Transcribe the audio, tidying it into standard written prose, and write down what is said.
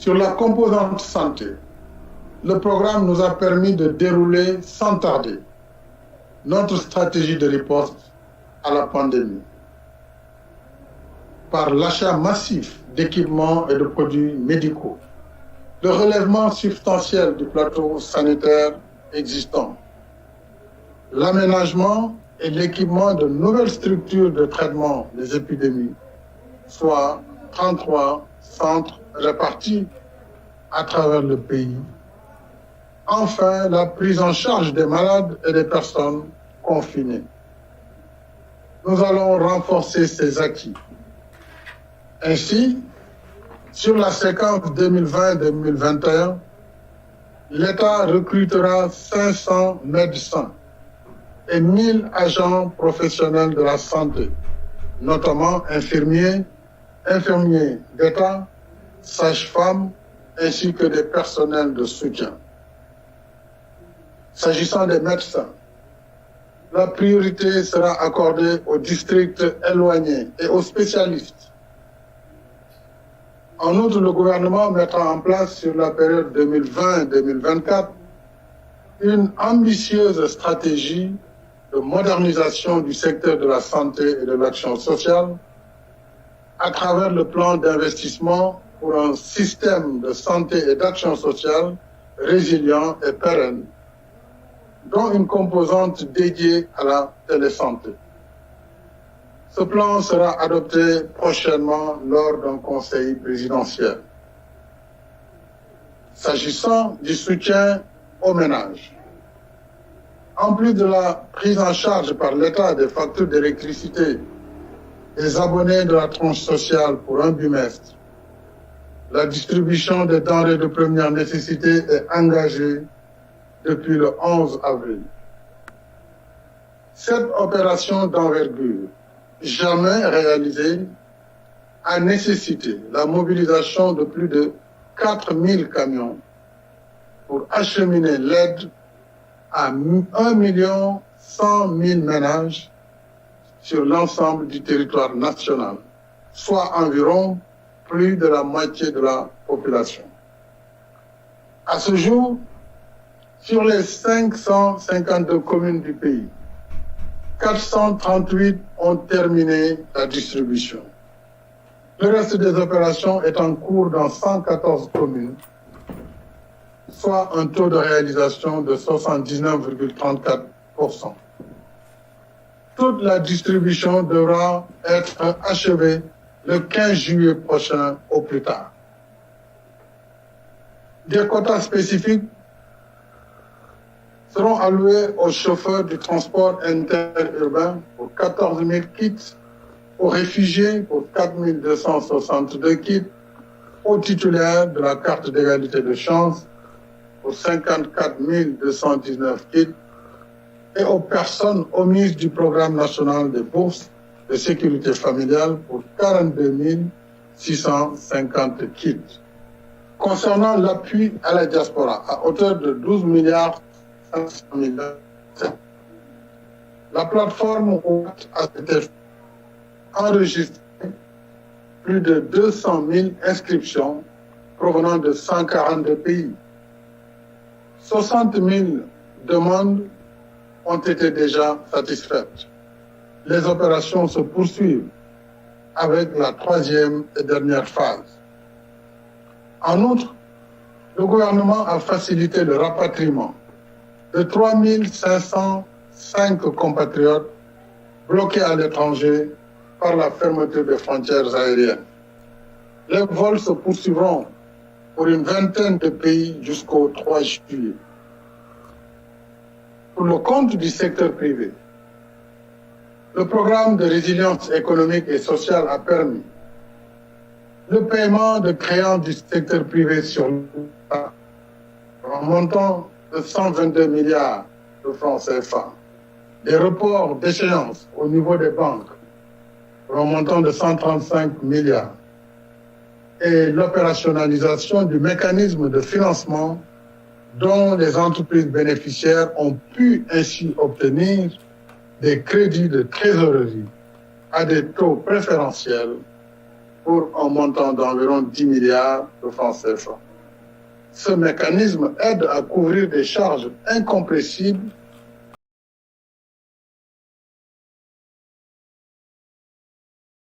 Sur la composante santé, le programme nous a permis de dérouler sans tarder notre stratégie de riposte à la pandémie par l'achat massif d'équipements et de produits médicaux, le relèvement substantiel du plateau sanitaire existant, l'aménagement et l'équipement de nouvelles structures de traitement des épidémies, soit 33 centres répartis à travers le pays. Enfin, la prise en charge des malades et des personnes confinées. Nous allons renforcer ces acquis. Ainsi, sur la séquence 2020-2021, l'État recrutera 500 médecins et 1000 agents professionnels de la santé, notamment infirmiers d'État, sages-femmes, ainsi que des personnels de soutien. S'agissant des médecins, la priorité sera accordée aux districts éloignés et aux spécialistes. En outre, le gouvernement mettra en place sur la période 2020-2024 une ambitieuse stratégie de modernisation du secteur de la santé et de l'action sociale à travers le plan d'investissement pour un système de santé et d'action sociale résilient et pérenne, dont une composante dédiée à la télésanté. Ce plan sera adopté prochainement lors d'un conseil présidentiel. S'agissant du soutien aux ménages, en plus de la prise en charge par l'État des factures d'électricité des abonnés de la tranche sociale pour un bimestre, la distribution des denrées de première nécessité est engagée depuis le 11 avril. Cette opération d'envergure, jamais réalisée, a nécessité la mobilisation de plus de 4000 camions pour acheminer l'aide à 1 100 000 ménages sur l'ensemble du territoire national, soit environ plus de la moitié de la population. À ce jour, sur les 552 communes du pays, 438 ont terminé la distribution. Le reste des opérations est en cours dans 114 communes, soit un taux de réalisation de 79,34%. Toute la distribution devra être achevée le 15 juillet prochain au plus tard. Des quotas spécifiques seront alloués aux chauffeurs du transport interurbain pour 14 000 kits, aux réfugiés pour 4 262 kits, aux titulaires de la carte d'égalité de chance pour 54 219 kits et aux personnes omises du programme national des bourses de sécurité familiale pour 42 650 kits. Concernant l'appui à la diaspora à hauteur de 12 milliards 500 millions, la plateforme a été enregistré plus de 200 000 inscriptions provenant de 142 pays. 60 000 demandes ont été déjà satisfaites. Les opérations se poursuivent avec la troisième et dernière phase. En outre, le gouvernement a facilité le rapatriement de 3 505 compatriotes bloqués à l'étranger par la fermeture des frontières aériennes. Les vols se poursuivront pour une vingtaine de pays jusqu'au 3 juillet. Pour le compte du secteur privé, le programme de résilience économique et sociale a permis le paiement de créances du secteur privé sur l'État en montant de 122 milliards de francs CFA, des reports d'échéance au niveau des banques pour un montant de 135 milliards et l'opérationnalisation du mécanisme de financement dont les entreprises bénéficiaires ont pu ainsi obtenir des crédits de trésorerie à des taux préférentiels pour un montant d'environ 10 milliards de francs CFA. Ce mécanisme aide à couvrir des charges incompressibles